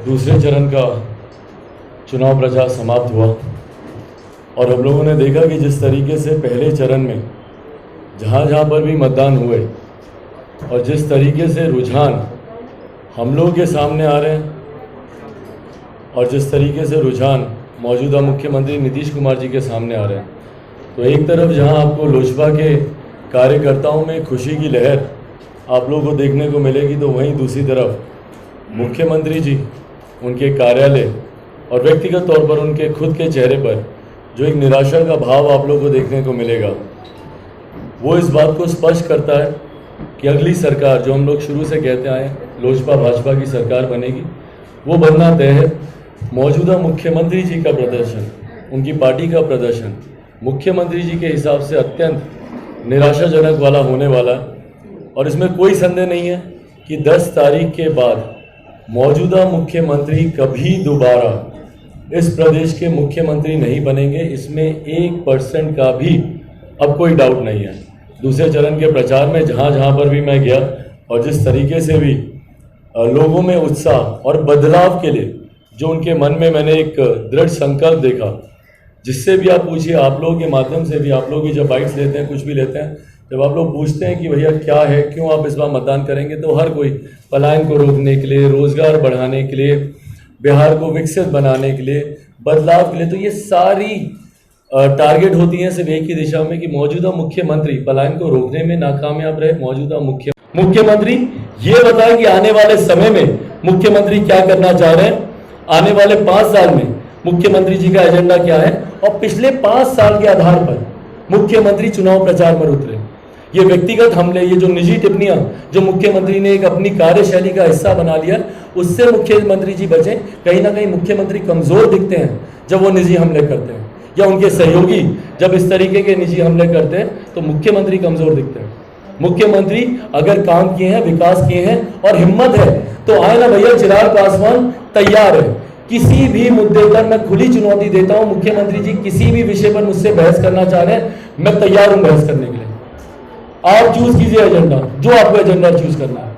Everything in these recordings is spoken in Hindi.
दूसरे चरण का चुनाव प्रचार समाप्त हुआ और हम लोगों ने देखा कि जिस तरीके से पहले चरण में जहाँ जहाँ पर भी मतदान हुए और जिस तरीके से रुझान हम लोगों के सामने आ रहे हैं और जिस तरीके से रुझान मौजूदा मुख्यमंत्री नीतीश कुमार जी के सामने आ रहे हैं, तो एक तरफ जहां आपको लोजपा के कार्यकर्ताओं में खुशी की लहर आप लोगों को देखने को मिलेगी, तो वहीं दूसरी तरफ मुख्यमंत्री जी, उनके कार्यालय और व्यक्तिगत तौर पर उनके खुद के चेहरे पर जो एक निराशा का भाव आप लोगों को देखने को मिलेगा, वो इस बात को स्पष्ट करता है कि अगली सरकार जो हम लोग शुरू से कहते आए लोजपा भाजपा की सरकार बनेगी, वो बनना तय है। मौजूदा मुख्यमंत्री जी का प्रदर्शन, उनकी पार्टी का प्रदर्शन मुख्यमंत्री जी के हिसाब से अत्यंत निराशाजनक वाला होने वाला, और इसमें कोई संदेह नहीं है कि 10 तारीख के बाद मौजूदा मुख्यमंत्री कभी दोबारा इस प्रदेश के मुख्यमंत्री नहीं बनेंगे। इसमें 1% का भी अब कोई डाउट नहीं है। दूसरे चरण के प्रचार में जहाँ जहाँ पर भी मैं गया और जिस तरीके से भी लोगों में उत्साह और बदलाव के लिए जो उनके मन में मैंने एक दृढ़ संकल्प देखा, जिससे भी आप पूछिए, आप लोगों के माध्यम से भी, आप लोग भी जब बाइट्स लेते हैं, कुछ भी लेते हैं, जब आप लोग पूछते हैं कि भैया क्या है, क्यों आप इस बार मतदान करेंगे, तो हर कोई पलायन को रोकने के लिए, रोजगार बढ़ाने के लिए, बिहार को विकसित बनाने के लिए, बदलाव के लिए, तो ये सारी टारगेट होती हैं सिर्फ एक ही दिशा में कि मौजूदा मुख्यमंत्री पलायन को रोकने में नाकामयाब रहे। मौजूदा मुख्यमंत्री ये बताए कि आने वाले समय में मुख्यमंत्री क्या करना चाह रहे हैं, आने वाले 5 साल में मुख्यमंत्री जी का एजेंडा क्या है, और पिछले 5 साल के आधार पर मुख्यमंत्री चुनाव प्रचार पर उतरे। ये व्यक्तिगत हमले, ये जो निजी टिप्पणियां जो मुख्यमंत्री ने एक अपनी कार्यशैली का हिस्सा बना लिया, उससे मुख्यमंत्री जी बचे। कहीं ना कहीं मुख्यमंत्री कमजोर दिखते हैं जब वो निजी हमले करते हैं, या उनके सहयोगी जब इस तरीके के निजी हमले करते हैं, तो मुख्यमंत्री कमजोर दिखते हैं। मुख्यमंत्री अगर काम किए हैं, विकास किए हैं और हिम्मत है, तो आए ना भैया, चिराग पासवान तैयार है। किसी भी मुद्दे पर मैं खुली चुनौती देता हूं, मुख्यमंत्री जी किसी भी विषय पर मुझसे बहस करना चाह रहे हैं, मैं तैयार हूं बहस करने के लिए। आप चूज कीजिए एजेंडा, जो आपको एजेंडा चूज करना है।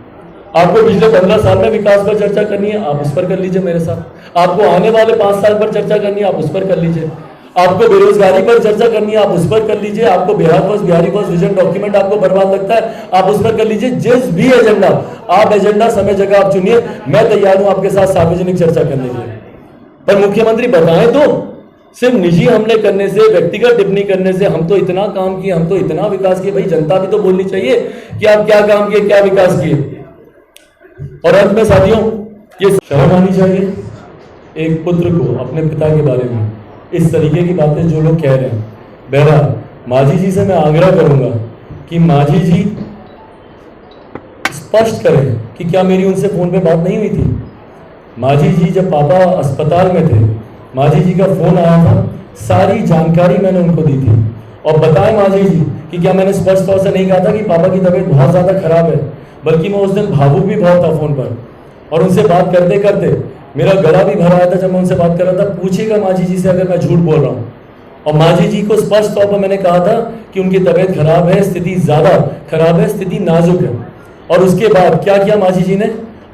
आपको पिछले 15 साल में विकास पर चर्चा करनी है, आप उस पर कर लीजिए मेरे साथ। आपको आने वाले 5 साल पर चर्चा करनी है, आप उस पर कर लीजिए। आपको बेरोजगारी पर चर्चा करनी है, आप उस पर कर लीजिए। आपको Bihar first, Bihari first vision document आपको बर्बाद लगता है, आप उस पर कर लीजिए। जिस भी एजेंडा, आप एजेंडा समय जगह आप चुनिए, मैं तैयार हूं आपके साथ सार्वजनिक चर्चा करने के लिए। पर मुख्यमंत्री बताएं तो, सिर्फ निजी हमले करने से, व्यक्तिगत टिप्पणी करने से हम तो इतना काम किए, हम तो इतना विकास किए, भाई जनता भी तो बोलनी चाहिए कि आप क्या काम किए, क्या विकास किए। और अंत में साथियों, ये शर्म आनी चाहिए एक पुत्र को अपने पिता के बारे में इस तरीके की बातें जो लोग कह रहे हैं। बहरहाल मांझी जी से मैं आग्रह करूंगा कि मांझी जी स्पष्ट करें कि क्या मेरी उनसे फोन पे बात नहीं हुई थी। मांझी जी जब पापा अस्पताल में थे, मांझी जी का फोन आया था, सारी जानकारी मैंने उनको दी थी। और बताएं मांझी जी कि क्या मैंने स्पष्ट तौर से नहीं कहा था कि पापा की तबीयत बहुत ज़्यादा खराब है, बल्कि मैं उस दिन भावुक भी बहुत था फोन पर, और उनसे बात करते करते मेरा गला भी भर आया था जब मैं उनसे बात कर रहा था। पूछिएगा मांझी जी से अगर मैं झूठ बोल रहा हूँ। और मांझी जी को स्पष्ट तौर पर मैंने कहा था कि उनकी तबीयत खराब है, स्थिति ज़्यादा खराब है, स्थिति नाजुक है। और उसके बाद क्या किया मांझी जी ने?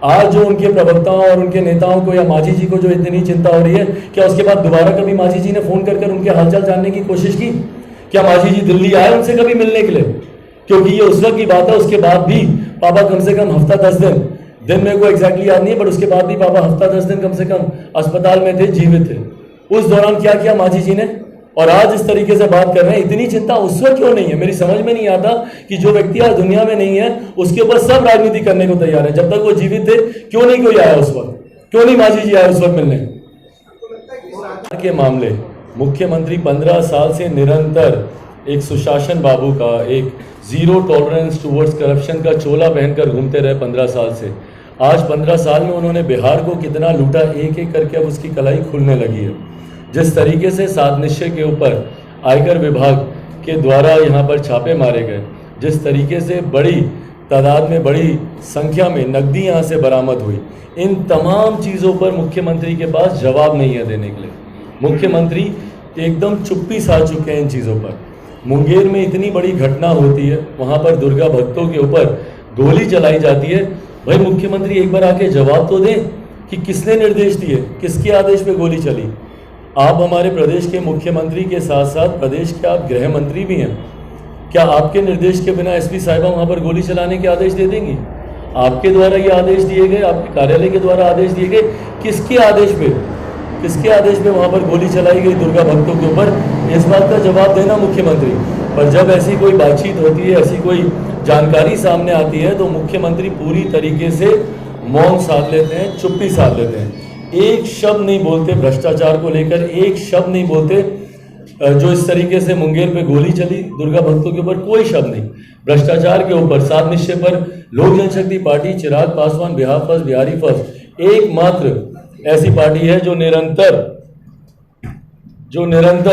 आज जो उनके प्रवक्ताओं और उनके नेताओं को या मांझी जी को जो इतनी चिंता हो रही है, क्या उसके बाद दोबारा कभी मांझी जी ने फोन कर उनके हालचाल जानने की कोशिश की? क्या मांझी जी दिल्ली आए उनसे कभी मिलने के लिए? क्योंकि ये उस वक्त की बात है, उसके बाद भी पापा कम से कम हफ्ता 10 दिन मेरे को एग्जैक्टली याद नहीं है, बट उसके बाद भी पापा हफ्ता 10 दिन कम से कम अस्पताल में थे, जीवित थे। उस दौरान क्या किया मांझी जी ने? और आज इस तरीके से बात कर रहे हैं। इतनी चिंता उस वक्त क्यों नहीं है? मेरी समझ में नहीं आता कि जो व्यक्ति आज दुनिया में नहीं है उसके ऊपर सब राजनीति करने को तैयार है। जब तक वो जीवित थे क्यों नहीं कोई आया उस वक्त? क्यों नहीं मांझी जी आए उस वक्त मिलने? के मामले मुख्यमंत्री 15 साल से निरंतर एक सुशासन बाबू का, एक जीरो टॉलरेंस टुवर्ड्स करप्शन का चोला पहनकर घूमते रहे 15 साल से। आज 15 साल में उन्होंने बिहार को कितना लूटा, एक एक करके अब उसकी कलाई खुलने लगी है। जिस तरीके से सात निश्चय के ऊपर आयकर विभाग के द्वारा यहाँ पर छापे मारे गए, जिस तरीके से बड़ी तादाद में, बड़ी संख्या में नकदी यहाँ से बरामद हुई, इन तमाम चीज़ों पर मुख्यमंत्री के पास जवाब नहीं है देने के लिए। मुख्यमंत्री एकदम चुप्पी सा चुके हैं इन चीज़ों पर। मुंगेर में इतनी बड़ी घटना होती है, वहाँ पर दुर्गा भक्तों के ऊपर गोली चलाई जाती है। भाई मुख्यमंत्री एक बार आके जवाब तो दें कि किसने निर्देश दिए, किसके आदेश पे गोली चली। आप हमारे प्रदेश के मुख्यमंत्री के साथ साथ प्रदेश के आप गृह मंत्री भी हैं। क्या आपके निर्देश के बिना एसपी साहिबा वहाँ पर गोली चलाने के आदेश दे देंगी? आपके द्वारा ये आदेश दिए गए, आपके कार्यालय के द्वारा आदेश दिए गए, किसके आदेश पे वहाँ पर गोली चलाई गई दुर्गा भक्तों के ऊपर? इस बात का जवाब देना मुख्यमंत्री। पर जब ऐसी कोई बातचीत होती है, ऐसी कोई जानकारी सामने आती है, तो मुख्यमंत्री पूरी तरीके से मौन साध लेते हैं, चुप्पी साध लेते हैं। एक शब्द नहीं बोलते भ्रष्टाचार को लेकर, एक शब्द नहीं बोलते जो इस तरीके से मुंगेर पे गोली चली दुर्गा भक्तों के ऊपर, कोई शब्द नहीं। भ्रष्टाचार के ऊपर, सात निश्चय पर लोक जनशक्ति party, Chirag Paswan Bihar first, Bihari first एकमात्र ऐसी पार्टी है जो निरंतर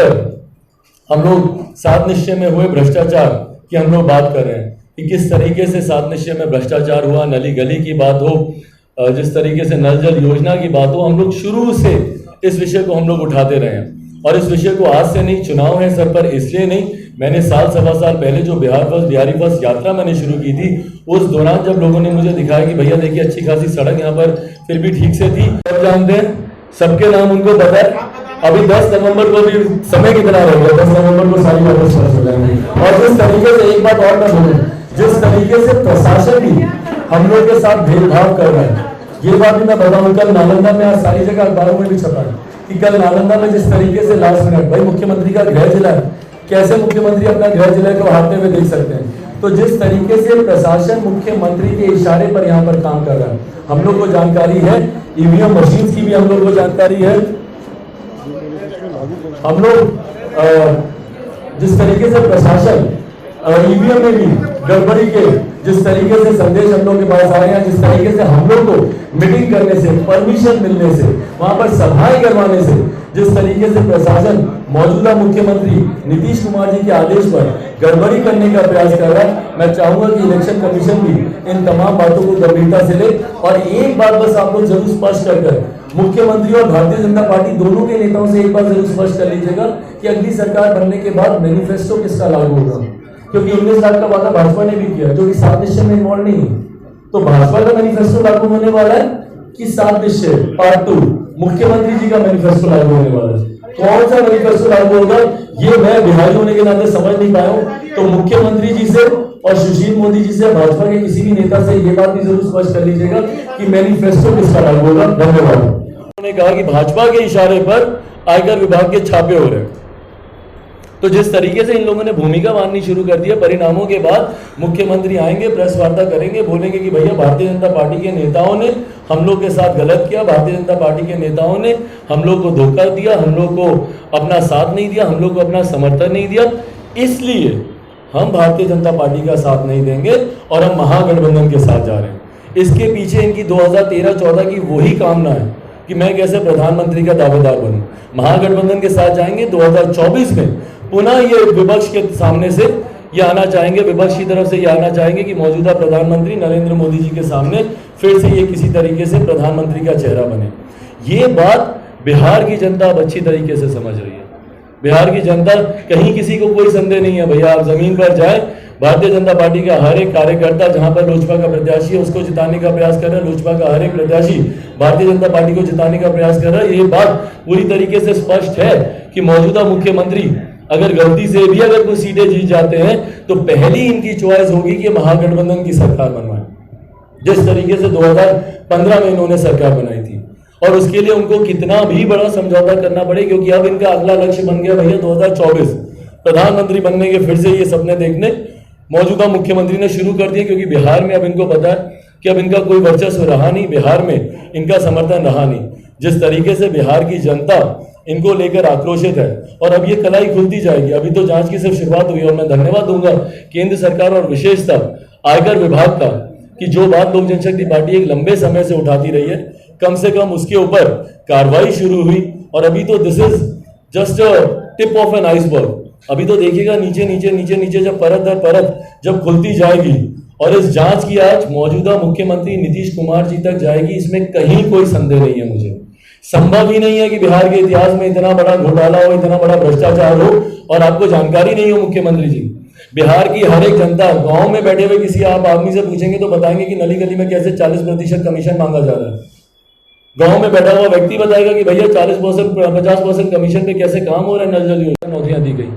हम लोग सात निश्चय में हुए भ्रष्टाचार की हम लोग बात कर रहे हैं कि किस तरीके से सात निश्चय में भ्रष्टाचार हुआ, नली गली की बात हो, जिस तरीके से नल जल योजना की बात हो, हम लोग शुरू से इस विषय को हम लोग उठाते रहे हैं। और इस विषय को आज से नहीं, चुनाव है सर पर इसलिए नहीं, मैंने साल सवा साल पहले जो बिहार फर्स्ट बिहारी फर्स्ट यात्रा मैंने शुरू की थी, उस दौरान जब लोगों ने मुझे दिखाया कि भैया देखिए अच्छी खासी सड़क यहाँ पर फिर भी ठीक से थी, सब जानते हैं, सबके नाम उनको पता है। अभी 10 नवंबर को भी समय कितना रह गया, 10 नवंबर को सारी बातें समझ हो जाएंगी। और जिस तरीके से, एक बात और मैं बोलूँ, जिस तरीके से प्रशासन भी हम लोग के साथ भेदभाव कर रहा है, ये बात भी मैं बताऊँ। कल नालंदा में, आज सारी जगह अखबारों में भी छपा है कि कल नालंदा में जिस तरीके से लास्ट मिनट, भाई मुख्यमंत्री का गृह जिला है, कैसे मुख्यमंत्री अपना गृह जिला को हारते हुए देख सकते हैं? तो जिस तरीके से प्रशासन मुख्यमंत्री के इशारे पर यहाँ पर काम कर रहा है, हम लोग को जानकारी है, ईवीएम मशीन की भी हम लोग को जानकारी है। हम लोग जिस तरीके से प्रशासन ईवीएम में भी गड़बड़ी के जिस तरीके से संदेश हम लोग के पास आ रहे हैं, जिस तरीके से हम लोग को मीटिंग करने से, परमिशन मिलने से, वहां पर सभाएं करवाने से, जिस तरीके से प्रशासन मौजूदा मुख्यमंत्री नीतीश कुमार जी के आदेश पर गड़बड़ी करने का प्रयास कर रहा है, मैं चाहूंगा कि इलेक्शन कमीशन भी इन तमाम बातों को गंभीरता से ले। और एक बात बस आप लोग जरूर स्पष्ट कर मुख्यमंत्री और भारतीय जनता पार्टी दोनों के नेताओं से एक बार जरूर स्पष्ट कर लीजिएगा कि अगली सरकार बनने के बाद मैनिफेस्टो किसका लागू होगा, क्योंकि 19 लाख का वादा भाजपा ने भी किया जो कि सात निश्चय में इन्वॉल्व नहीं है। तो भाजपा का मैनिफेस्टो लागू होने वाला है कि सात निश्चय पार्ट 2 मुख्यमंत्री जी का मैनिफेस्टो लागू होने वाला है? कौन सा मैनिफेस्टो लागू होगा, ये मैं बिहारी होने के नाते समझ नहीं पाया हूं। तो मुख्यमंत्री जी से और सुशील मोदी जी से, भाजपा के किसी भी नेता से ये बात भी जरूर स्पष्ट कर लीजिएगा कि मैनिफेस्टो किसका लागू होगा। धन्यवाद। उन्होंने कहा कि भाजपा के इशारे पर आयकर विभाग के छापे हो रहे हैं। तो जिस तरीके से इन लोगों ने भूमिका माननी शुरू कर दी है, परिणामों के बाद मुख्यमंत्री आएंगे, प्रेस वार्ता करेंगे, बोलेंगे कि भैया भारतीय जनता पार्टी के नेताओं ने हम लोग के साथ गलत किया, भारतीय जनता पार्टी के नेताओं ने हम लोग को धोखा दिया, हम लोग को अपना साथ नहीं दिया, हम लोग को अपना समर्थन नहीं दिया, इसलिए हम भारतीय जनता पार्टी का साथ नहीं देंगे और हम महागठबंधन के साथ जा रहे हैं। इसके पीछे इनकी 2013-14 की वही कामना है कि मैं कैसे प्रधानमंत्री का दावेदार बनूं। महागठबंधन के साथ जाएंगे, 2024 में पुनः ये विपक्ष के सामने से ये आना चाहेंगे, विपक्ष की तरफ से ये आना चाहेंगे कि मौजूदा प्रधानमंत्री नरेंद्र मोदी जी के सामने फिर से ये किसी तरीके से प्रधानमंत्री का चेहरा बने। ये बात बिहार की जनता अब अच्छी तरीके से समझ रही है। बिहार की जनता, कहीं किसी को कोई संदेह नहीं है भैया, आप जमीन पर जाए, भारतीय जनता पार्टी का हर एक कार्यकर्ता जहां पर लोजपा का प्रत्याशी है उसको जिताने का प्रयास कर रहा है, लोजपा का हर एक प्रत्याशी भारतीय जनता पार्टी को जिताने का प्रयास कर रहा है। ये बात पूरी तरीके से स्पष्ट है कि मौजूदा मुख्यमंत्री अगर गलती से भी अगर कुछ सीटें जीत जाते हैं तो पहली इनकी चॉइस होगी कि महागठबंधन की सरकार बनवाए, जिस तरीके से 2015 में इन्होंने सरकार बनाई थी। और उसके लिए उनको कितना भी बड़ा समझौता करना पड़े, क्योंकि अब इनका अगला लक्ष्य बन गया भैया 2024 प्रधानमंत्री बनने के फिर से ये सपने देखने मौजूदा मुख्यमंत्री ने शुरू कर दिए। क्योंकि बिहार में अब इनको पता है कि अब इनका कोई वर्चस्व रहा नहीं, बिहार में इनका समर्थन रहा नहीं। जिस तरीके से बिहार की जनता इनको लेकर आक्रोशित है और अब ये कलाई खुलती जाएगी। अभी तो जांच की सिर्फ शुरुआत हुई और मैं धन्यवाद दूंगा केंद्र सरकार और विशेषतः आयकर विभाग का कि जो बात लोक जनशक्ति पार्टी एक लंबे समय से उठाती रही है, कम से कम उसके ऊपर कार्रवाई शुरू हुई। और अभी तो this is just a tip of an iceberg. अभी तो देखिएगा नीचे नीचे नीचे नीचे जब परत दर परत जब खुलती जाएगी और इस जांच की आज मौजूदा मुख्यमंत्री नीतीश कुमार जी तक जाएगी, इसमें कहीं कोई संदेह नहीं है। मुझे संभव ही नहीं है कि बिहार के इतिहास में इतना बड़ा घोटाला हो, इतना बड़ा भ्रष्टाचार हो और आपको जानकारी नहीं हो। मुख्यमंत्री जी, बिहार की हर एक जनता, गांव में बैठे हुए किसी आप आदमी से पूछेंगे तो बताएंगे कि नली गली में कैसे 40% कमीशन मांगा जा रहा है। गांव में बैठा हुआ व्यक्ति बताएगा कि भैया 40% 50% कमीशन पे कैसे काम हो रहा है, नल जल योजना नौकरियां दी गई।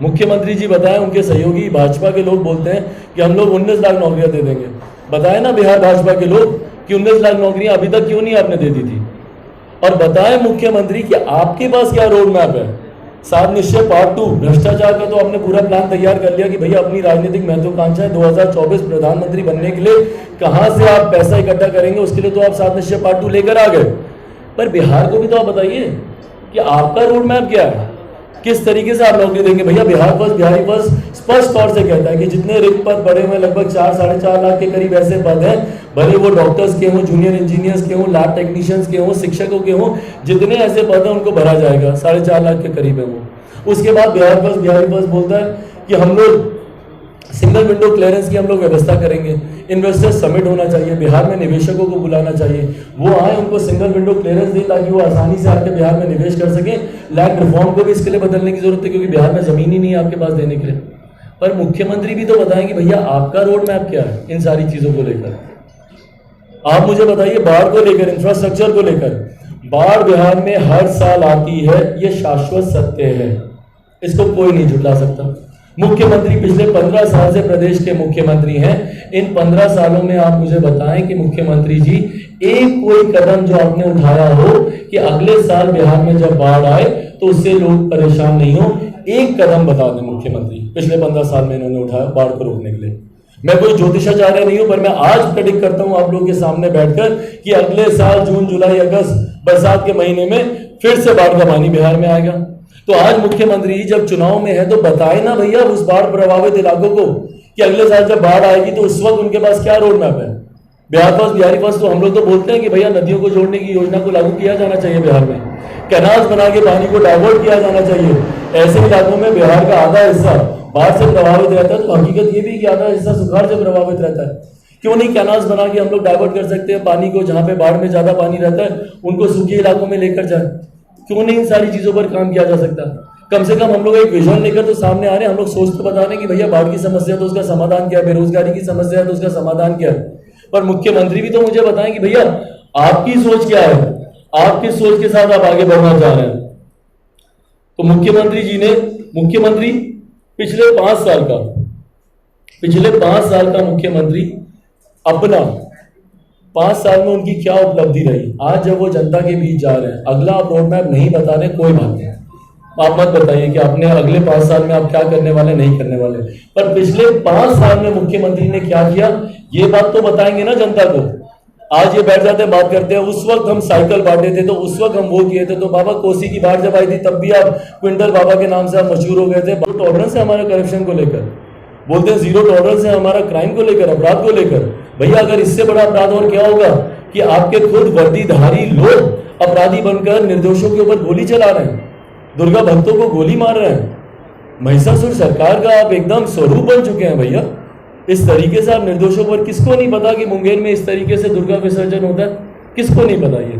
मुख्यमंत्री जी बताएं, उनके सहयोगी भाजपा के लोग बोलते हैं कि हम लोग 19 लाख नौकरियां दे देंगे। बताएं ना बिहार भाजपा के लोग कि 19 लाख नौकरियां अभी तक क्यों नहीं आपने दे दी थी। और बताएं मुख्यमंत्री कि आपके पास क्या रोड मैप है। 7 निश्चय पार्ट 2 भ्रष्टाचार का तो आपने पूरा प्लान तैयार कर लिया कि भैया अपनी राजनीतिक महत्वाकांक्षा है 2024 प्रधानमंत्री बनने के लिए कहां से आप पैसा इकट्ठा करेंगे, उसके लिए तो आप 7 निश्चय पार्ट 2 लेकर आ गए। पर बिहार को भी तो आप बताइए कि आपका रोड मैप क्या है, किस तरीके से आप नौकरी देंगे। भैया बिहार फर्स्ट बिहारी फर्स्ट स्पष्ट तौर से कहता है कि जितने रिक्त पद पड़े हुए लगभग 4 साढ़े 4 लाख के करीब ऐसे पद हैं, भले वो डॉक्टर्स के हों, जूनियर इंजीनियर्स के हों, लैब टेक्नीशियंस के हों, शिक्षकों के हों, जितने ऐसे पद हैं उनको भरा जाएगा। 4.5 लाख के करीब है वो। उसके बाद बिहार फर्स्ट बिहारी फर्स्ट बोलता है कि हम लोग सिंगल विंडो क्लियरेंस की हम लोग व्यवस्था करेंगे, इन्वेस्टर्स समिट होना चाहिए, बिहार में निवेशकों को बुलाना चाहिए, वो आए, उनको सिंगल विंडो क्लियरेंस दें ताकि वो आसानी से आके बिहार में निवेश कर सकें। लैंड रिफॉर्म को भी इसके लिए बदलने की जरूरत है क्योंकि बिहार में जमीन ही नहीं है आपके पास देने के लिए। पर मुख्यमंत्री भी तो बताएंगे भैया आपका रोड मैप क्या है इन सारी चीजों को लेकर। आप मुझे बताइए बाढ़ को लेकर, इंफ्रास्ट्रक्चर को लेकर, बाढ़ बिहार में हर साल आती है, ये शाश्वत सत्य है, इसको कोई नहीं झुठला सकता। मुख्यमंत्री पिछले 15 साल से प्रदेश के मुख्यमंत्री हैं। इन 15 सालों में आप मुझे बताएं कि मुख्यमंत्री जी एक कोई कदम जो आपने उठाया हो कि अगले साल बिहार में जब बाढ़ आए तो उससे लोग परेशान नहीं हो, एक कदम बता दें मुख्यमंत्री पिछले 15 साल में इन्होंने उठाया बाढ़ को रोकने के लिए। मैं कोई ज्योतिषाचार्य नहीं हूं, पर मैं आज प्रेडिक्ट करता हूं आप लोगों के सामने बैठकर कि अगले साल जून जुलाई अगस्त बरसात के महीने में फिर से बाढ़ का पानी बिहार में आएगा। तो आज मुख्यमंत्री जब चुनाव में है तो बताए ना भैया उस बाढ़ प्रभावित इलाकों को कि अगले साल जब बाढ़ आएगी तो उस वक्त उनके पास क्या रोड मैप है। बिहार फर्स्ट बिहारी फर्स्ट तो हम लोग तो बोलते हैं कि भैया नदियों को जोड़ने की योजना को लागू किया जाना चाहिए, बिहार में कैनाल्स बना के पानी को डाइवर्ट किया जाना चाहिए। ऐसे इलाकों में बिहार का आधा हिस्सा बाढ़ से प्रभावित रहता है, तो हकीकत ये भी कि आधा हिस्सा सुखाड़ से प्रभावित रहता है। क्यों नहीं कैनाल्स बना के हम लोग डाइवर्ट कर सकते हैं पानी को, जहां पे बाढ़ में ज्यादा पानी रहता है उनको सूखे इलाकों में लेकर जाए। क्यों नहीं इन सारी चीजों पर काम किया जा सकता। कम से कम हम लोग एक विजन लेकर तो सामने आ रहे हैं, हम लोग सोच तो बता रहे हैं कि भैया बाढ़ की समस्या तो उसका समाधान क्या है, बेरोजगारी की समस्या है तो उसका समाधान क्या है। पर मुख्यमंत्री भी तो मुझे बताएं कि भैया आपकी सोच क्या है, आप किस सोच के साथ आप आगे बढ़ना चाह रहे हैं। तो मुख्यमंत्री पिछले 5 साल का मुख्यमंत्री अपना 5 साल में उनकी क्या उपलब्धि रही। आज जब वो जनता के बीच जा रहे हैं, अगला आप रोड मैप नहीं बता रहे, कोई बात नहीं, आप मत बताइए कि आपने अगले 5 साल में आप क्या करने वाले नहीं करने वाले, पर पिछले 5 साल में मुख्यमंत्री ने क्या किया ये बात तो बताएंगे ना जनता को। आज ये बैठ जाते बात करते हैं, उस वक्त हम साइकिल बांटे थे तो उस वक्त हम वो किए थे, तो बाबा कोसी की बाढ़ जब आई थी तब भी आप क्विंटल बाबा के नाम से आप मशहूर हो गए थे। टॉलरेंस है हमारा करप्शन को लेकर, बोलते हैं जीरो टॉलरेंस है हमारा क्राइम को लेकर, अपराध को लेकर। भैया अगर इससे बड़ा अपराध और क्या होगा कि आपके खुद वर्दीधारी लोग अपराधी बनकर निर्दोषों के ऊपर गोली चला रहे हैं, दुर्गा भक्तों को गोली मार रहे हैं। महिषासुर सरकार का आप एकदम स्वरूप बन चुके हैं भैया। इस तरीके से आप निर्दोषों पर, किसको नहीं पता कि मुंगेर में इस तरीके से दुर्गा विसर्जन होता है, किसको नहीं पता। ये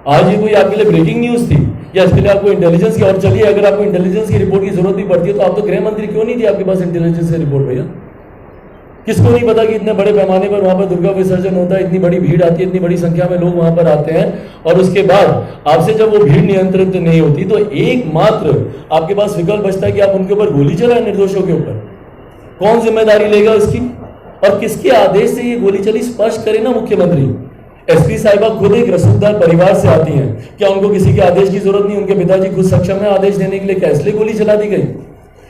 आज ये कोई आपके लिए ब्रेकिंग न्यूज थी या इसके लिए आपको इंटेलिजेंस की, और चलिए अगर आपको इंटेलिजेंस की रिपोर्ट की जरूरत भी पड़ती है तो आप तो गृह मंत्री क्यों नहीं थी आपके पास इंटेलिजेंस की रिपोर्ट भैया। किसको नहीं पता कि इतने बड़े पैमाने पर वहां पर दुर्गा विसर्जन होता है, इतनी बड़ी भीड़ आती है, इतनी बड़ी संख्या में लोग वहां पर आते हैं, और उसके बाद आपसे जब वो भीड़ नियंत्रित नहीं होती तो एकमात्र आपके पास विकल्प बचता है कि आप उनके ऊपर गोली चलाएं, निर्दोषों के ऊपर। कौन जिम्मेदारी लेगा इसकी और किसके आदेश से ये गोली चली, स्पष्ट करे ना मुख्यमंत्री। एसपी साहिबा खुद एक रसूखदार परिवार से आती हैं, क्या उनको किसी के आदेश की जरूरत नहीं, उनके पिताजी खुद सक्षम है आदेश देने के लिए, क्या इसलिए गोली चला दी गई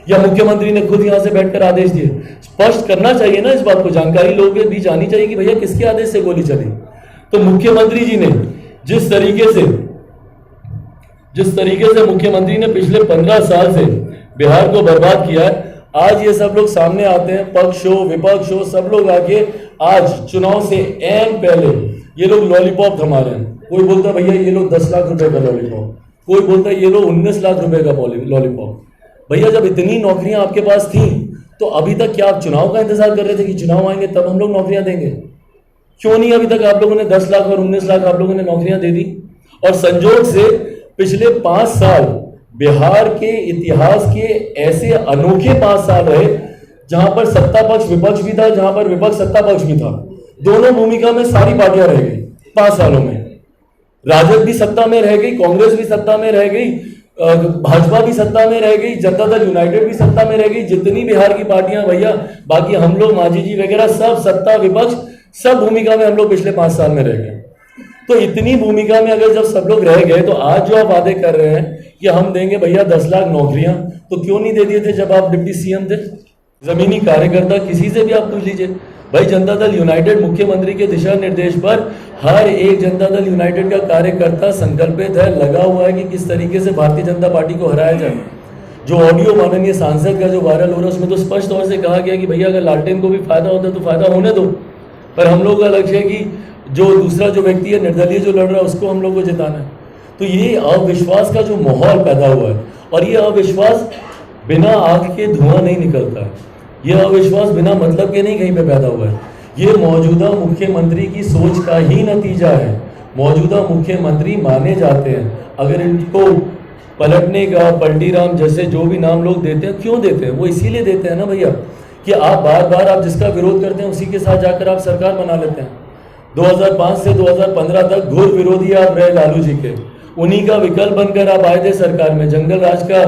या मुख्यमंत्री ने खुद यहां से बैठकर आदेश दिए। स्पष्ट करना चाहिए ना इस बात को, जानकारी लोगों के बीच आनी चाहिए कि भैया किसके आदेश से गोली चली। तो मुख्यमंत्री जी ने जिस तरीके से मुख्यमंत्री ने पिछले 15 साल से बिहार को बर्बाद किया है, आज ये सब लोग सामने आते हैं, पक्ष हो विपक्ष हो सब लोग आके आज चुनाव से ऐन पहले ये लोग लॉलीपॉप थमा रहे हैं। कोई बोलता है भैया ये लोग 10 लाख रुपए का लॉलीपॉप, कोई बोलता है ये लोग 19 लाख रुपए का लॉलीपॉप। भैया जब इतनी नौकरियां आपके पास थी तो अभी तक क्या आप चुनाव का इंतजार कर रहे थे कि चुनाव आएंगे तब हम लोग नौकरियां देंगे? क्यों नहीं अभी तक आप लोगों ने 10 लाख और 19 लाख आप लोगों ने नौकरियां दे दी। और संजोग से पिछले 5 साल बिहार के इतिहास के ऐसे अनोखे 5 साल रहे जहां पर सत्ता पक्ष विपक्ष भी था, जहां पर विपक्ष सत्ता पक्ष भी था, दोनों भूमिका में सारी पार्टियां रह गई 5 सालों में। राजद भी सत्ता में रह गई, कांग्रेस भी सत्ता में रह गई, भाजपा भी सत्ता में रह गई, जनता दल यूनाइटेड भी सत्ता में रह गई, जितनी बिहार की पार्टियां भैया, बाकी हम लोग मांझी जी वगैरह सब सत्ता विपक्ष सब भूमिका में हम लोग पिछले 5 साल में रह गए। तो इतनी भूमिका में अगर जब सब लोग रह गए तो आज जो आप वादे कर रहे हैं कि हम देंगे भैया 10 लाख नौकरियां, तो क्यों नहीं दे दिए थे जब आप डिप्टी सीएम थे? जमीनी कार्यकर्ता किसी से भी आप पूछ लीजिए भाई, जनता दल यूनाइटेड मुख्यमंत्री के दिशा निर्देश पर हर एक जनता दल यूनाइटेड का कार्यकर्ता संकल्पित है, लगा हुआ है कि किस तरीके से भारतीय जनता पार्टी को हराया जाए। जो ऑडियो माननीय सांसद का जो वायरल हो रहा है उसमें तो स्पष्ट तौर से कहा गया कि भैया अगर लालटेन को भी फायदा होता है तो फायदा होने दो, पर हम लोग का लक्ष्य है कि जो दूसरा जो व्यक्ति है निर्दलीय जो लड़ रहा है उसको हम लोग को जिताना है। तो ये अविश्वास का जो माहौल पैदा हुआ है, और ये अविश्वास बिना आग के धुआं नहीं निकलता है, ये अविश्वास बिना मतलब के नहीं कहीं पे पैदा हुआ है। ये मौजूदा मुख्यमंत्री की सोच का ही नतीजा है। मौजूदा मुख्यमंत्री माने जाते हैं, अगर इनको पलटने का पलटी राम जैसे जो भी नाम लोग देते हैं, क्यों देते हैं? वो इसीलिए देते हैं ना भैया कि आप बार बार आप जिसका विरोध करते हैं उसी के साथ जाकर आप सरकार बना लेते हैं। 2005 से 2015 तक घोर विरोधी आप रहे लालू जी के, उन्हीं का विकल्प बनकर आप आए थे सरकार में, जंगल राज का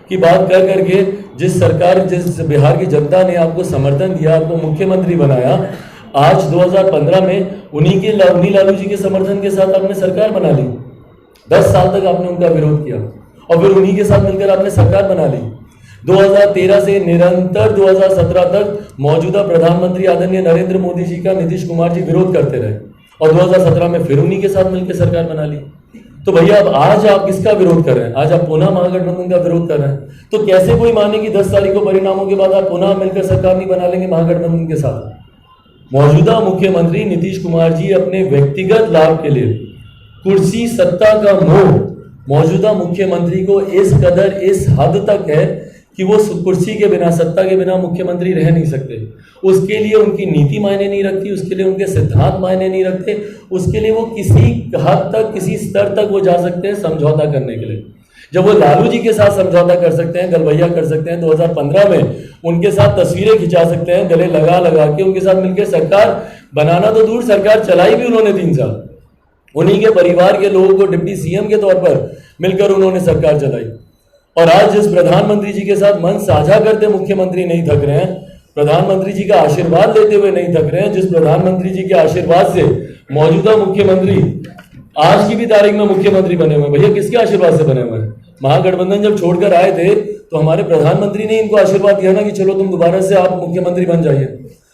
की बात कर करके जिस बिहार की जनता ने आपको समर्थन दिया, आपको मुख्यमंत्री बनाया, आज 2015 में उन्हीं लालू जी के समर्थन के साथ आपने सरकार बना ली। 10 साल तक आपने उनका विरोध किया और फिर उन्हीं के साथ मिलकर आपने सरकार बना ली। 2013 से निरंतर 2017 तक मौजूदा प्रधानमंत्री आदरणीय नरेंद्र मोदी जी का नीतीश कुमार जी विरोध करते रहे और 2017 में फिर उन्हीं के साथ मिलकर सरकार बना ली। तो भैया अब आज आप किसका विरोध कर रहे हैं? आज आप पुनः महागठबंधन का विरोध कर रहे हैं। तो कैसे कोई माने कि 10 तारीख को परिणामों के बाद आप पुनः मिलकर सरकार नहीं बना लेंगे महागठबंधन के साथ? मौजूदा मुख्यमंत्री नीतीश कुमार जी अपने व्यक्तिगत लाभ के लिए कुर्सी सत्ता का मोह मौजूदा मुख्यमंत्री को इस कदर इस हद तक है कि वो कुर्सी के बिना सत्ता के बिना मुख्यमंत्री रह नहीं सकते। उसके लिए उनकी नीति मायने नहीं रखती, उसके लिए उनके सिद्धांत मायने नहीं रखते, उसके लिए वो किसी हद तक किसी स्तर तक वो जा सकते हैं समझौता करने के लिए। जब वो लालू जी के साथ समझौता कर सकते हैं, गलबैया कर सकते हैं, 2015 में उनके साथ तस्वीरें खिंचा सकते हैं, गले लगा लगा के उनके साथ मिलकर सरकार बनाना तो दूर, सरकार चलाई भी उन्होंने 3 साल। उन्हीं के परिवार के लोगों को डिप्टी सीएम के तौर पर मिलकर उन्होंने सरकार चलाई। और आज जिस प्रधानमंत्री जी के साथ मन साझा करते मुख्यमंत्री नहीं थक रहे हैं, प्रधानमंत्री जी का आशीर्वाद लेते हुए नहीं थक रहे हैं, जिस प्रधानमंत्री जी के आशीर्वाद से मौजूदा मुख्यमंत्री आज की भी तारीख में मुख्यमंत्री बने हुए, भैया किसके आशीर्वाद से बने हुए हैं? महागठबंधन जब छोड़कर आए थे तो हमारे प्रधानमंत्री ने इनको आशीर्वाद दिया ना कि चलो तुम दोबारा से आप मुख्यमंत्री बन जाइए,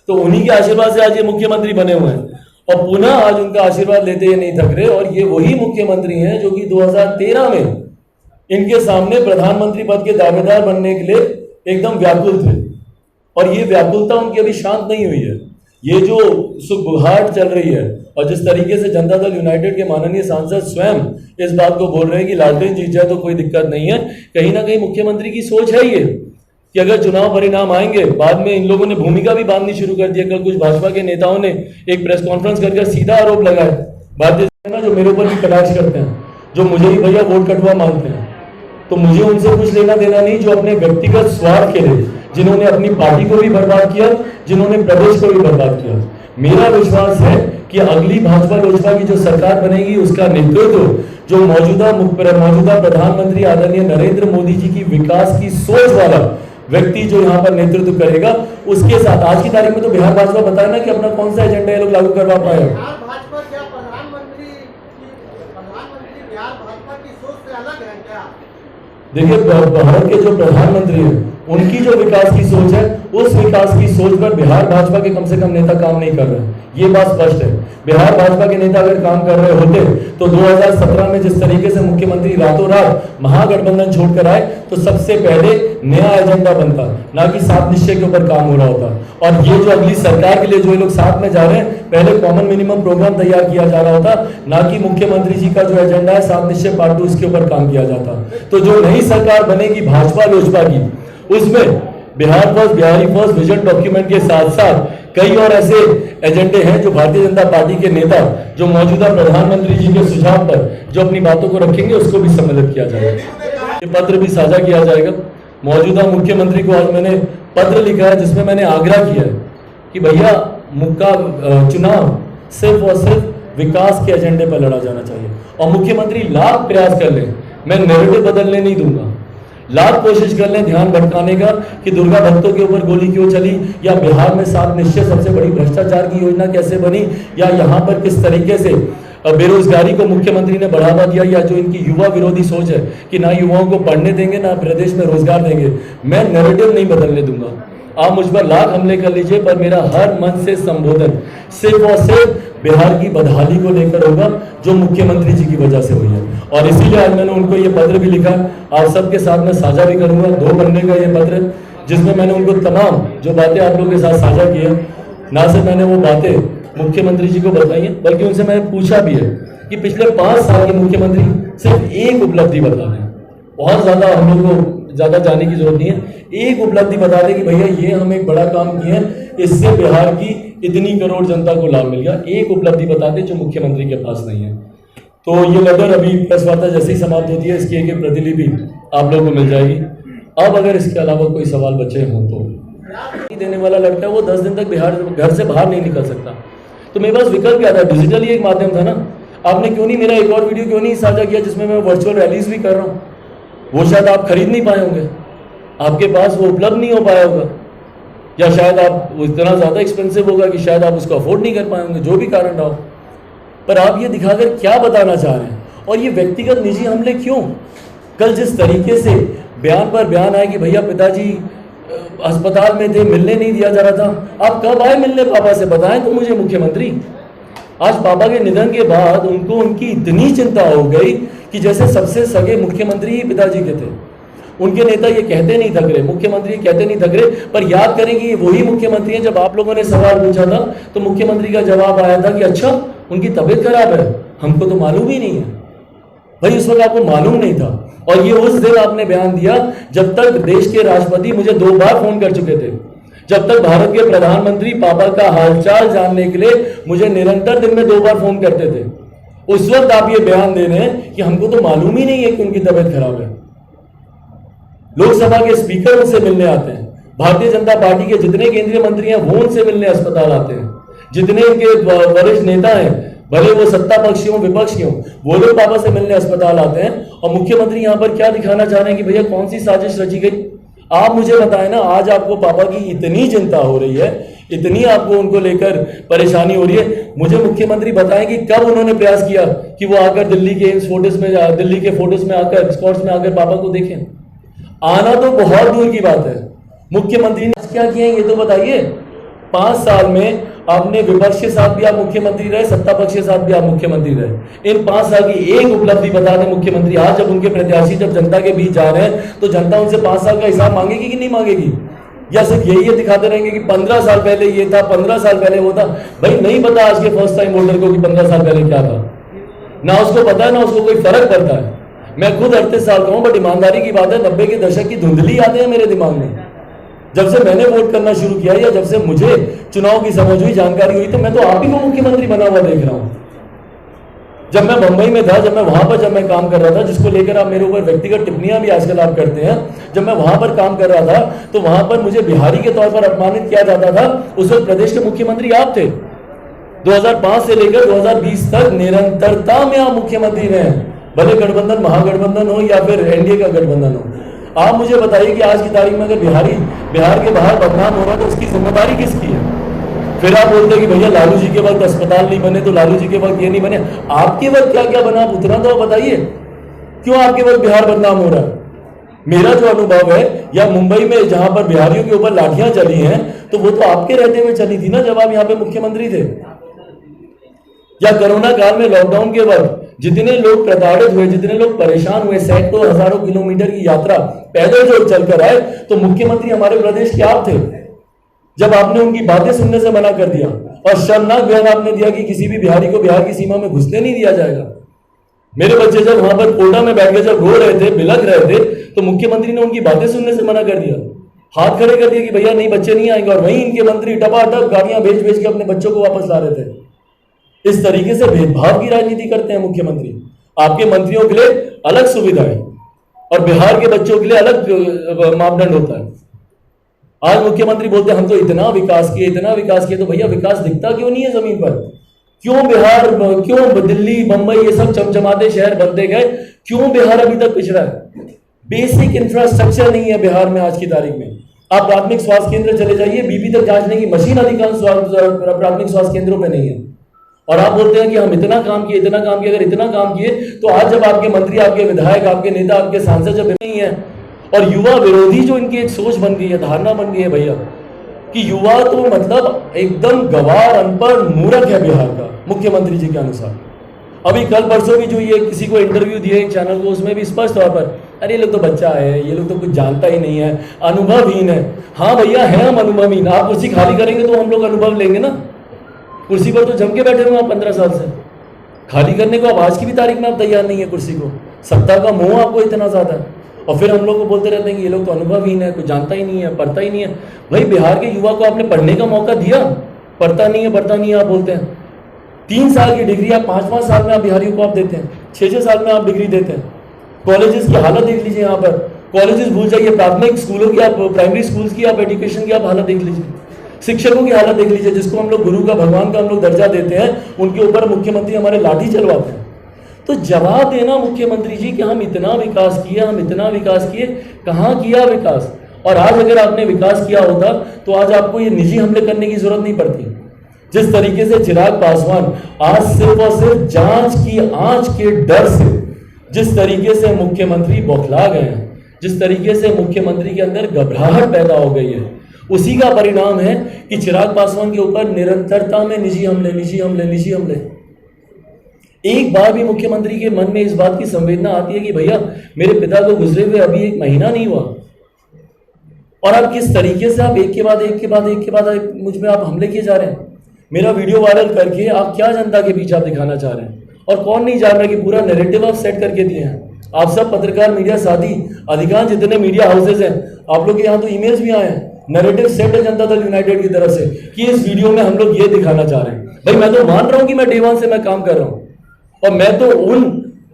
तो उन्हीं के आशीर्वाद से आज ये मुख्यमंत्री बने हुए हैं और पुनः आज उनका आशीर्वाद लेते हुए नहीं थक रहे। और ये वही मुख्यमंत्री हैं जो कि 2013 में इनके सामने प्रधानमंत्री पद के दावेदार बनने के लिए एकदम व्याकुल थे, और ये व्याकुलता उनकी अभी शांत नहीं हुई है। ये जो सुगबुगाहट चल रही है और जिस तरीके से जनता दल यूनाइटेड के माननीय सांसद स्वयं इस बात को बोल रहे हैं कि लालटेन जीत जाए तो कोई दिक्कत नहीं है, कहीं ना कहीं मुख्यमंत्री की सोच है ये कि अगर चुनाव परिणाम आएंगे, बाद में इन लोगों ने भूमिका भी बांधनी शुरू कर दी। कल कुछ भाजपा के नेताओं ने एक प्रेस कॉन्फ्रेंस कर सीधा आरोप लगाया भारतीय जनता जो मेरे ऊपर भी कटाक्ष करते हैं, जो मुझे ही भैया वोट कटवा मांगते हैं, तो मुझे उनसे कुछ लेना देना नहीं जो अपने व्यक्तिगत स्वार्थ के लिए, जिन्होंने अपनी पार्टी को भी बर्बाद किया, जिन्होंने प्रदेश को भी बर्बाद किया। मेरा विश्वास है कि अगली भाजपा लोजपा की जो सरकार बनेगी उसका नेतृत्व जो मौजूदा प्रधानमंत्री आदरणीय नरेंद्र मोदी जी की विकास की सोच वाला व्यक्ति जो यहाँ पर नेतृत्व करेगा, उसके साथ आज की तारीख में तो बिहार भाजपा बताया ना कि अपना कौन सा एजेंडा ये लोग लागू करवा पाए। देखिए, भारत के जो प्रधानमंत्री हैं उनकी जो विकास की सोच है, उस विकास की सोच पर बिहार भाजपा के कम से कम नेता काम नहीं कर रहे हैं, ये बात स्पष्ट है। बिहार भाजपा के नेता अगर काम कर रहे होते तो 2017 में जिस तरीके से मुख्यमंत्री रातों रात महागठबंधन छोड़कर आए तो सबसे पहले नया एजेंडा बनता, ना कि 7 निश्चय के ऊपर काम हो रहा होता। और ये जो अगली सरकार के लिए जो लोग साथ में जा रहे हैं, पहले कॉमन मिनिमम प्रोग्राम तैयार किया जा रहा होता, ना कि मुख्यमंत्री जी का जो एजेंडा है 7 निश्चय पार्ट 2 इसके ऊपर काम किया जाता। तो जो नई सरकार बनेगी भाजपा लोजपा की, उसमें Bihar first, Bihari first vision document के साथ साथ कई और ऐसे एजेंडे हैं जो भारतीय जनता पार्टी के नेता जो मौजूदा प्रधानमंत्री जी के सुझाव पर जो अपनी बातों को रखेंगे उसको भी सम्मिलित किया जाएगा। ये पत्र भी साझा किया जाएगा। मौजूदा मुख्यमंत्री को आज मैंने पत्र लिखा है जिसमें मैंने आग्रह किया है कि भैया चुनाव सिर्फ और सिर्फ विकास के एजेंडे पर लड़ा जाना चाहिए। और मुख्यमंत्री लाख प्रयास कर ले, मैं नैरेटिव बदलने नहीं दूंगा, लाख कोशिश कर लें ध्यान भटकाने का कि दुर्गा भक्तों के ऊपर गोली क्यों चली, या बिहार में 7 निश्चय सबसे बड़ी भ्रष्टाचार की योजना कैसे बनी, या यहाँ पर किस तरीके से बेरोजगारी को मुख्यमंत्री ने बढ़ावा दिया, या जो इनकी युवा विरोधी सोच है कि ना युवाओं को पढ़ने देंगे ना प्रदेश में रोजगार देंगे। मैं नैरेटिव नहीं बदलने दूंगा। आप मुझ पर लाख हमले कर लीजिए, पर मेरा हर मन से संबोधन सिर्फ और सिर्फ बिहार की बदहाली को लेकर होगा, जो मुख्यमंत्री जी की वजह से हुई है। और इसीलिए आज मैंने उनको ये पत्र भी लिखा, आप सबके साथ में साझा भी करूंगा। 2 पन्ने का ये पत्र, जिसमें मैंने उनको तमाम जो बातें आप लोगों के साथ साझा की है, ना सिर्फ मैंने वो बातें मुख्यमंत्री जी को बताई है, बल्कि उनसे मैंने पूछा भी है कि पिछले 5 साल के मुख्यमंत्री सिर्फ एक उपलब्धि बता दें। बहुत ज्यादा हम लोग को ज्यादा जाने की जरूरत नहीं है, एक उपलब्धि बता दें कि भैया ये हम एक बड़ा काम किए हैं, इससे बिहार की इतनी करोड़ जनता को लाभ मिल गया। एक उपलब्धि बता दें जो मुख्यमंत्री के पास नहीं है। तो ये लेटर अभी प्रेस वार्ता जैसे ही समाप्त होती है, इसकी एक प्रतिलिपि आप लोगों को मिल जाएगी। अब अगर इसके अलावा कोई सवाल बचे हों तो देने वाला लड़का है वो 10 दिन तक बिहार घर से बाहर नहीं निकल सकता। तो मेरे पास विकल्प क्या था, डिजिटल ही एक माध्यम था ना। आपने क्यों नहीं मेरा एक और वीडियो क्यों नहीं साझा किया जिसमें मैं वर्चुअल रैलीज भी कर रहा हूँ? वो शायद आप खरीद नहीं पाए होंगे, आपके पास वो उपलब्ध नहीं हो पाया होगा, या शायद आप इतना ज्यादा एक्सपेंसिव होगा कि शायद आप उसको अफोर्ड नहीं कर पाए होंगे, जो भी कारण रहा हो। पर आप ये दिखाकर क्या बताना चाह रहे हैं? और ये व्यक्तिगत निजी हमले क्यों? कल जिस तरीके से बयान पर बयान आए कि भैया पिताजी अस्पताल में थे, मिलने नहीं दिया जा रहा था, आप कब आए मिलने पापा से, बताएं तो मुझे मुख्यमंत्री। आज पापा के निधन के बाद उनको उनकी इतनी चिंता हो गई कि जैसे सबसे सगे मुख्यमंत्री ही पिताजी के थे। उनके नेता ये कहते नहीं थक रहे, मुख्यमंत्री कहते नहीं थक रहे, पर याद करें कि ये वही मुख्यमंत्री है। जब आप लोगों ने सवाल पूछा था तो मुख्यमंत्री का जवाब आया था कि अच्छा उनकी तबीयत खराब है, हमको तो मालूम ही नहीं है। भाई उस वक्त आपको मालूम नहीं था, और ये उस दिन आपने बयान दिया जब तक देश के राष्ट्रपति मुझे 2 बार फोन कर चुके थे, जब तक भारत के प्रधानमंत्री पापा का हालचाल जानने के लिए मुझे निरंतर दिन में 2 बार फोन करते थे। उस वक्त आप ये बयान दे रहे हैं कि हमको तो मालूम ही नहीं है कि उनकी तबीयत खराब है। लोकसभा के स्पीकर उनसे मिलने आते हैं, भारतीय जनता पार्टी के जितने केंद्रीय मंत्री हैं वो उनसे मिलने अस्पताल आते हैं, जितने उनके वरिष्ठ नेता हैं, भले वो सत्ता पक्षी हो विपक्षी हो, वो लोग पापा से मिलने अस्पताल आते हैं। और मुख्यमंत्री यहाँ पर क्या दिखाना चाह रहे हैं कि भैया कौन सी साजिश रची गई? आप मुझे बताएं ना, आज आपको पापा की इतनी चिंता हो रही है, इतनी आपको उनको लेकर परेशानी हो रही है, मुझे मुख्यमंत्री बताएं कि कब उन्होंने प्रयास किया कि वो आकर दिल्ली के फोटोज में, दिल्ली के फोटोज में आकर, स्पॉट्स में आकर पापा को देखें। आना तो बहुत दूर की बात है। मुख्यमंत्री ने क्या किया ये तो बताइए। 5 साल में आपने विपक्ष के साथ भी आप मुख्यमंत्री रहे, सत्ता पक्ष के साथ भी आप मुख्यमंत्री रहे। इन 5 साल की एक उपलब्धि बता दें मुख्यमंत्री। आज जब उनके प्रत्याशी जब जनता के बीच जा रहे हैं तो जनता उनसे 5 साल का हिसाब मांगेगी कि नहीं मांगेगी, या सिर्फ यही दिखाते रहेंगे कि 15 साल पहले ये था, 15 साल पहले वो था? भाई नहीं पता आज के फर्स्ट टाइम वोटर को कि 15 साल पहले क्या था, ना उसको पता है ना उसको कोई फर्क पड़ता है। मैं खुद 38 साल का हूं, बट ईमानदारी की बात है 90 के दशक की धुंधली यादें हैं मेरे दिमाग में। जब से मैंने वोट करना शुरू किया या जब से मुझे चुनाव की समझ हुई, जानकारी हुई, तो मैं तो आप ही को मुख्यमंत्री बना हुआ देख रहा हूं। जब मैं मुंबई में था, जब मैं काम कर रहा था, जिसको लेकर आप मेरे ऊपर व्यक्तिगत टिप्पणियां भी आजकल आप करते हैं, जब मैं वहां पर काम कर रहा था तो वहां पर मुझे बिहारी के तौर पर अपमानित किया जाता था। उस वक्त प्रदेश के मुख्यमंत्री आप थे। 2005 से लेकर 2020 तक निरंतरता में आप मुख्यमंत्री रहे, भले गठबंधन महागठबंधन हो या फिर एनडीए का गठबंधन हो। आप मुझे बताइए कि आज की तारीख में अगर बिहार के बाहर बदनाम हो रहा है तो उसकी जिम्मेदारी किसकी है? फिर आप बोलते हैं कि भैया लालू जी के वक्त अस्पताल नहीं बने तो लालू जी के वक्त ये नहीं बने। आपके वक्त क्या क्या बना, आप उतना तो बताइए, क्यों आपके वक्त बिहार बदनाम हो रहा है? मेरा जो अनुभव है, या मुंबई में जहां पर बिहारियों के ऊपर लाठियां चली हैं, तो वो तो आपके रहते हुए चली थी ना जब आप यहाँ पे मुख्यमंत्री थे। या कोरोना काल में लॉकडाउन के वक्त जितने लोग प्रताड़ित हुए, जितने लोग परेशान हुए, सैकड़ों हजारों किलोमीटर की यात्रा पैदल जो चलकर आए, तो मुख्यमंत्री हमारे प्रदेश के आप थे। जब आपने उनकी बातें सुनने से मना कर दिया और शर्मनाक बयान आपने दिया कि किसी भी बिहारी को बिहार की सीमा में घुसने नहीं दिया जाएगा। मेरे बच्चे जब वहां पर कोटा में बैठ के जब रो रहे थे, बिलख रहे थे, तो मुख्यमंत्री ने उनकी बातें सुनने से मना कर दिया, हाथ खड़े कर दिया कि भैया नहीं, बच्चे नहीं आएंगे। और वहीं इनके मंत्री टपाटप गाड़ियां भेज भेज के अपने बच्चों को वापस ला रहे थे। इस तरीके से भेदभाव की राजनीति करते हैं मुख्यमंत्री। आपके मंत्रियों के लिए अलग सुविधाएं और बिहार के बच्चों के लिए अलग मापदंड होता है। आज मुख्यमंत्री बोलते हैं हम तो इतना विकास किए, तो भैया विकास दिखता क्यों नहीं है जमीन पर? क्यों बिहार, क्यों दिल्ली, मुंबई ये सब चमचमाते शहर बनते गए, क्यों बिहार अभी तक पिछड़ा है? बेसिक इंफ्रास्ट्रक्चर नहीं है बिहार में आज की तारीख में। आप प्राथमिक स्वास्थ्य केंद्र चले जाइए, बीपी तक जांचने की मशीन अधिकांश प्राथमिक स्वास्थ्य केंद्रों पे नहीं है। और आप बोलते हैं कि हम इतना काम किए, इतना काम किए। अगर इतना काम किए तो आज जब आपके मंत्री, आपके विधायक, आपके नेता, आपके सांसद जब नहीं है, और युवा विरोधी जो इनकी एक सोच बन गई है, धारणा बन गई है भैया, कि युवा तो मतलब एकदम गवार, अनपढ़, मूर्ख है बिहार का, मुख्यमंत्री जी के अनुसार। अभी कल परसों भी जो ये किसी को इंटरव्यू दिए एक चैनल को, उसमें भी स्पष्ट तौर पर, अरे ये लोग तो बच्चा है, ये लोग तो कुछ जानता ही नहीं है, अनुभवहीन है। हाँ भैया, है हम अनुभवहीन। आप कुर्सी खाली करेंगे तो हम लोग अनुभव लेंगे ना। कुर्सी पर तो जम के बैठे हुए आप 15 साल से, खाली करने को अब आज की भी तारीख में आप तैयार नहीं है कुर्सी को। सत्ता का मोह आपको इतना ज्यादा है, और फिर हम लोग को बोलते रहते हैं कि ये लोग तो अनुभवहीन है, कुछ जानता ही नहीं है, पढ़ता ही नहीं है। भाई बिहार के युवा को आपने पढ़ने का मौका दिया? पढ़ता नहीं है, पढ़ता नहीं है आप बोलते हैं। 3 साल की डिग्री आप 5-5 साल में आप बिहारियों को आप देते हैं, 6-6 साल में आप डिग्री देते हैं। कॉलेजेस की हालत देख लीजिए, यहाँ पर कॉलेजेस भूल जाइए, प्राथमिक स्कूलों की, आप प्राइमरी स्कूल्स की, आप एजुकेशन की आप हालत देख लीजिए, शिक्षकों की हालत देख लीजिए, जिसको हम लोग गुरु का, भगवान का हम लोग दर्जा देते हैं, उनके ऊपर मुख्यमंत्री हमारे लाठी चलवाते हैं। तो जवाब देना मुख्यमंत्री जी कि हम इतना विकास किए, हम इतना विकास किए, कहाँ किया विकास? और आज अगर आपने विकास किया होता तो आज आपको ये निजी हमले करने की जरूरत नहीं पड़ती। जिस तरीके से चिराग पासवान आज सिर्फ और सिर्फ जांच की आंच के डर से जिस तरीके से मुख्यमंत्री बौखला गए हैं, जिस तरीके से मुख्यमंत्री के अंदर घबराहट पैदा हो गई है, उसी का परिणाम है कि चिराग पासवान के ऊपर निरंतरता में निजी हमले, निजी हमले, निजी हमले। एक बार भी मुख्यमंत्री के मन में इस बात की संवेदना आती है कि भैया मेरे पिता को गुजरे हुए अभी 1 महीना नहीं हुआ, और अब किस तरीके से आप एक के बाद एक के बाद एक के बाद मुझ में आप हमले किए जा रहे हैं? मेरा वीडियो वायरल करके आप क्या जनता के बीच आप दिखाना चाह रहे हैं? और कौन नहीं जान रहा कि पूरा नैरेटिव आप सेट करके दिए हैं। आप सब पत्रकार, मीडिया साथी, अधिकांश जितने मीडिया हाउसेज हैं, आप लोग के यहाँ तो ईमेल्स भी आए हैं, नैरेटिव सेट है जनता दल यूनाइटेड की तरफ से कि इस वीडियो में हम लोग ये दिखाना चाह रहे हैं। भाई मैं तो मान रहा हूं कि मैं डे 1 से मैं काम कर रहा हूं, और मैं तो उन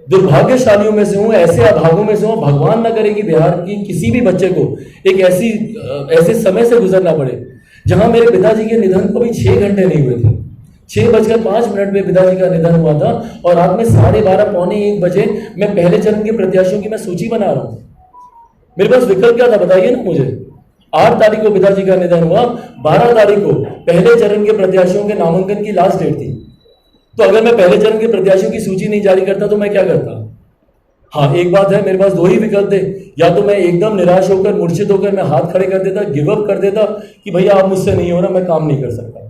दुर्भाग्यशालियों में से हूं, ऐसे अभागों में से हूं, भगवान न करे कि बिहार की किसी भी बच्चे को एक ऐसे समय से गुजरना पड़े जहां मेरे पिताजी के निधन को भी 6 घंटे नहीं हुए थे। 6:05 पे पिताजी का निधन हुआ था, और रात में 12:30 पौने 1 बजे मैं पहले चरण के प्रत्याशियों की मैं सूची बना रहा हूं। मेरे पास विकल्प क्या था बताइए ना मुझे। 8 तारीख को पिताजी का निधन हुआ, 12 तारीख को पहले चरण के प्रत्याशियों के नामांकन की लास्ट डेट थी। तो अगर मैं पहले चरण के प्रत्याशियों की सूची नहीं जारी करता तो मैं क्या करता? हाँ, एक बात है, मेरे पास 2 ही विकल्प थे। या तो मैं एकदम निराश होकर, मूर्छित होकर मैं हाथ खड़े कर देता, गिव अप कर देता कि भैया आप मुझसे नहीं हो रहा, मैं काम नहीं कर सकता,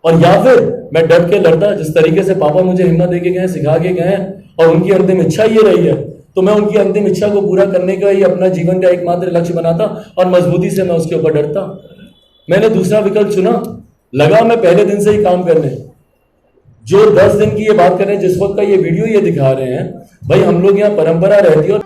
और या फिर मैं डट के लड़ता, जिस तरीके से पापा मुझे हिम्मत दे के गए, सिखा के गए, और उनकी अंतिम इच्छा ये रही है, तो मैं उनकी अंतिम इच्छा को पूरा करने का ही अपना जीवन का एकमात्र लक्ष्य बनाता, और मजबूती से मैं उसके ऊपर डरता। मैंने दूसरा विकल्प चुना, लगा मैं पहले दिन से ही काम करने। जो 10 दिन की ये बात कर रहे हैं, जिस वक्त का ये वीडियो ये दिखा रहे हैं, भाई हम लोग यहाँ परंपरा रहती है और